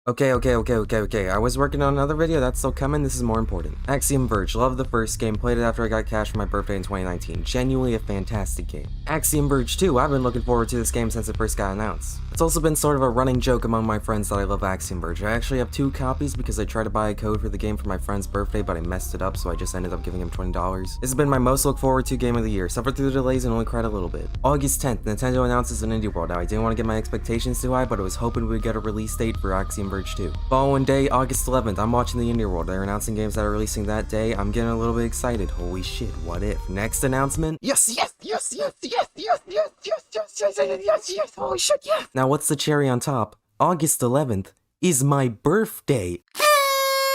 Okay. I was working on another video, that's still coming, this is more important. Axiom Verge, loved the first game, played it after I got cash for my birthday in 2019. Genuinely a fantastic game. Axiom Verge 2, I've been looking forward to this game since it first got announced. It's also been sort of a running joke among my friends that I love Axiom Verge. I actually have 2 copies because I tried to buy a code for the game for my friend's birthday, but I messed it up, so I just ended up giving him $20. This has been my most look forward to game of the year. Suffered through the delays and only cried a little bit. August 10th, Nintendo announces an indie world. Now, I didn't want to get my expectations too high, but I was hoping we'd get a release date for Axiom Verge 2. Following day, August 11th, I'm watching the indie world. They're announcing games that are releasing that day. I'm getting a little bit excited. Holy shit, what if? Next announcement? Yes, holy shit, yeah! Now, what's the cherry on top? August 11th is my birthday.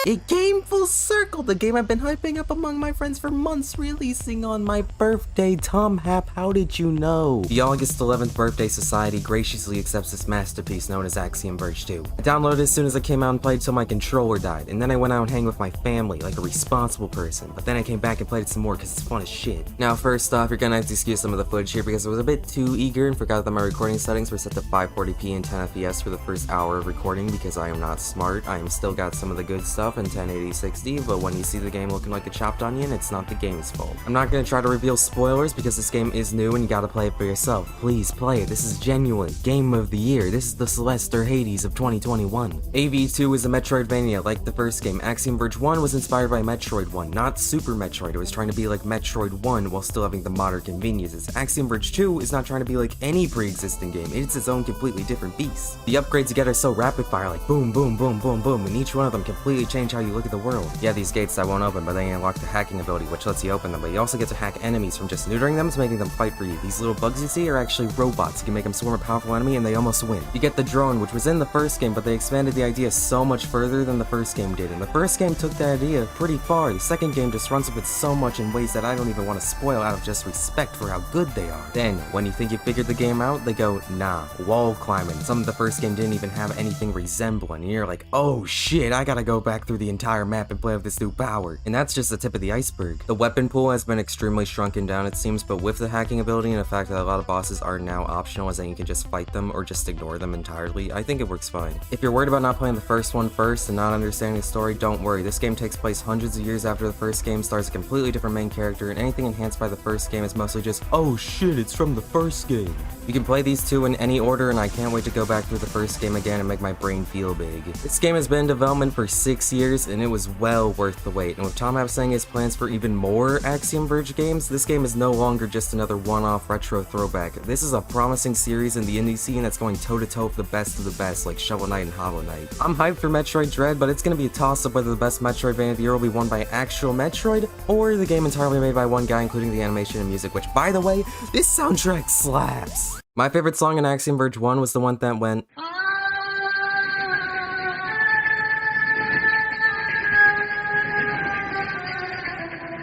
It came full circle, the game I've been hyping up among my friends for months, releasing on my birthday. Tom Hap, how did you know? The August 11th Birthday Society graciously accepts this masterpiece known as Axiom Verge 2. I downloaded it as soon as I came out and played till my controller died, and then I went out and hang with my family like a responsible person, but then I came back and played it some more because it's fun as shit. Now first off, you're gonna have to excuse some of the footage here because I was a bit too eager and forgot that my recording settings were set to 540p and 10 FPS for the first hour of recording because I am not smart. I am still got some of the good stuff in 1080-60, but when you see the game looking like a chopped onion, it's not the game's fault. I'm not gonna try to reveal spoilers because this game is new and you gotta play it for yourself. Please play it, this is genuine. Game of the year, this is the Celeste or Hades of 2021. AV2 is a Metroidvania like the first game. Axiom Verge 1 was inspired by Metroid 1, not Super Metroid. It was trying to be like Metroid 1 while still having the modern conveniences. Axiom Verge 2 is not trying to be like any pre-existing game, it's its own completely different beast. The upgrades you get are so rapid fire, like boom, boom, boom, boom, boom, and each one of them completely change how you look at the world. Yeah, these gates that won't open, but they unlock the hacking ability, which lets you open them, but you also get to hack enemies from just neutering them to making them fight for you. These little bugs you see are actually robots. You can make them swarm a powerful enemy and they almost win. You get the drone, which was in the first game, but they expanded the idea so much further than the first game did, and the first game took that idea pretty far. The second game just runs with it so much in ways that I don't even want to spoil out of just respect for how good they are. Then, when you think you figured the game out, they go, nah, wall climbing. Some of the first game didn't even have anything resembling, and you're like, oh shit, I gotta go back through the entire map and play with this new power. And that's just the tip of the iceberg. The weapon pool has been extremely shrunken down, it seems, but with the hacking ability and the fact that a lot of bosses are now optional, as in you can just fight them or just ignore them entirely, I think it works fine. If you're worried about not playing the first one first and not understanding the story, don't worry. This game takes place hundreds of years after the first game, stars a completely different main character, and anything enhanced by the first game is mostly just, oh shit, it's from the first game. You can play these two in any order, and I can't wait to go back through the first game again and make my brain feel big. This game has been in development for 6 years, and it was well worth the wait, and with Tom Hap saying his plans for even more Axiom Verge games, this game is no longer just another one-off retro throwback. This is a promising series in the indie scene that's going toe-to-toe with the best of the best, like Shovel Knight and Hollow Knight. I'm hyped for Metroid Dread, but it's gonna be a toss-up whether the best Metroidvania of the year will be won by actual Metroid, or the game entirely made by one guy, including the animation and music, which, by the way, this soundtrack slaps! My favorite song in Axiom Verge 1 was the one that went,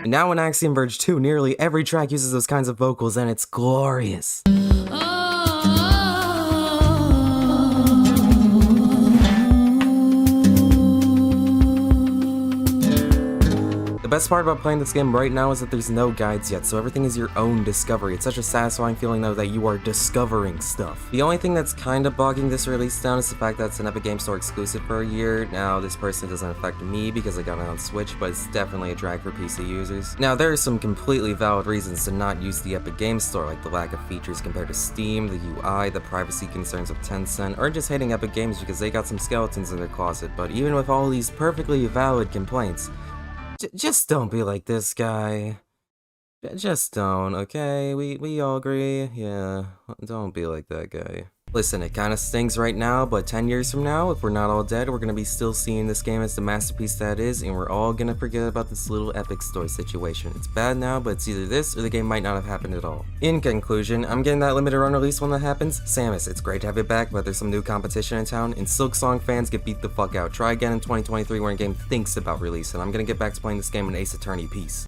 and now in Axiom Verge 2, nearly every track uses those kinds of vocals, and it's glorious. The best part about playing this game right now is that there's no guides yet, so everything is your own discovery. It's such a satisfying feeling though that you are discovering stuff. The only thing that's kind of bogging this release down is the fact that it's an Epic Game Store exclusive for a year. Now, this personally doesn't affect me because I got it on Switch, but it's definitely a drag for PC users. Now, there are some completely valid reasons to not use the Epic Game Store, like the lack of features compared to Steam, the UI, the privacy concerns of Tencent, or just hating Epic Games because they got some skeletons in their closet. But even with all these perfectly valid complaints, just don't be like this guy. Just don't, okay? We all agree? Yeah, don't be like that guy. Listen, it kinda stings right now, but 10 years from now, if we're not all dead, we're gonna be still seeing this game as the masterpiece that it is, and we're all gonna forget about this little Epic Store situation. It's bad now, but it's either this or the game might not have happened at all. In conclusion, I'm getting that limited run release when that happens. Samus, it's great to have it back, but there's some new competition in town, and Silksong fans get beat the fuck out. Try again in 2023 when a game thinks about release, and I'm gonna get back to playing this game in Ace Attorney. Peace.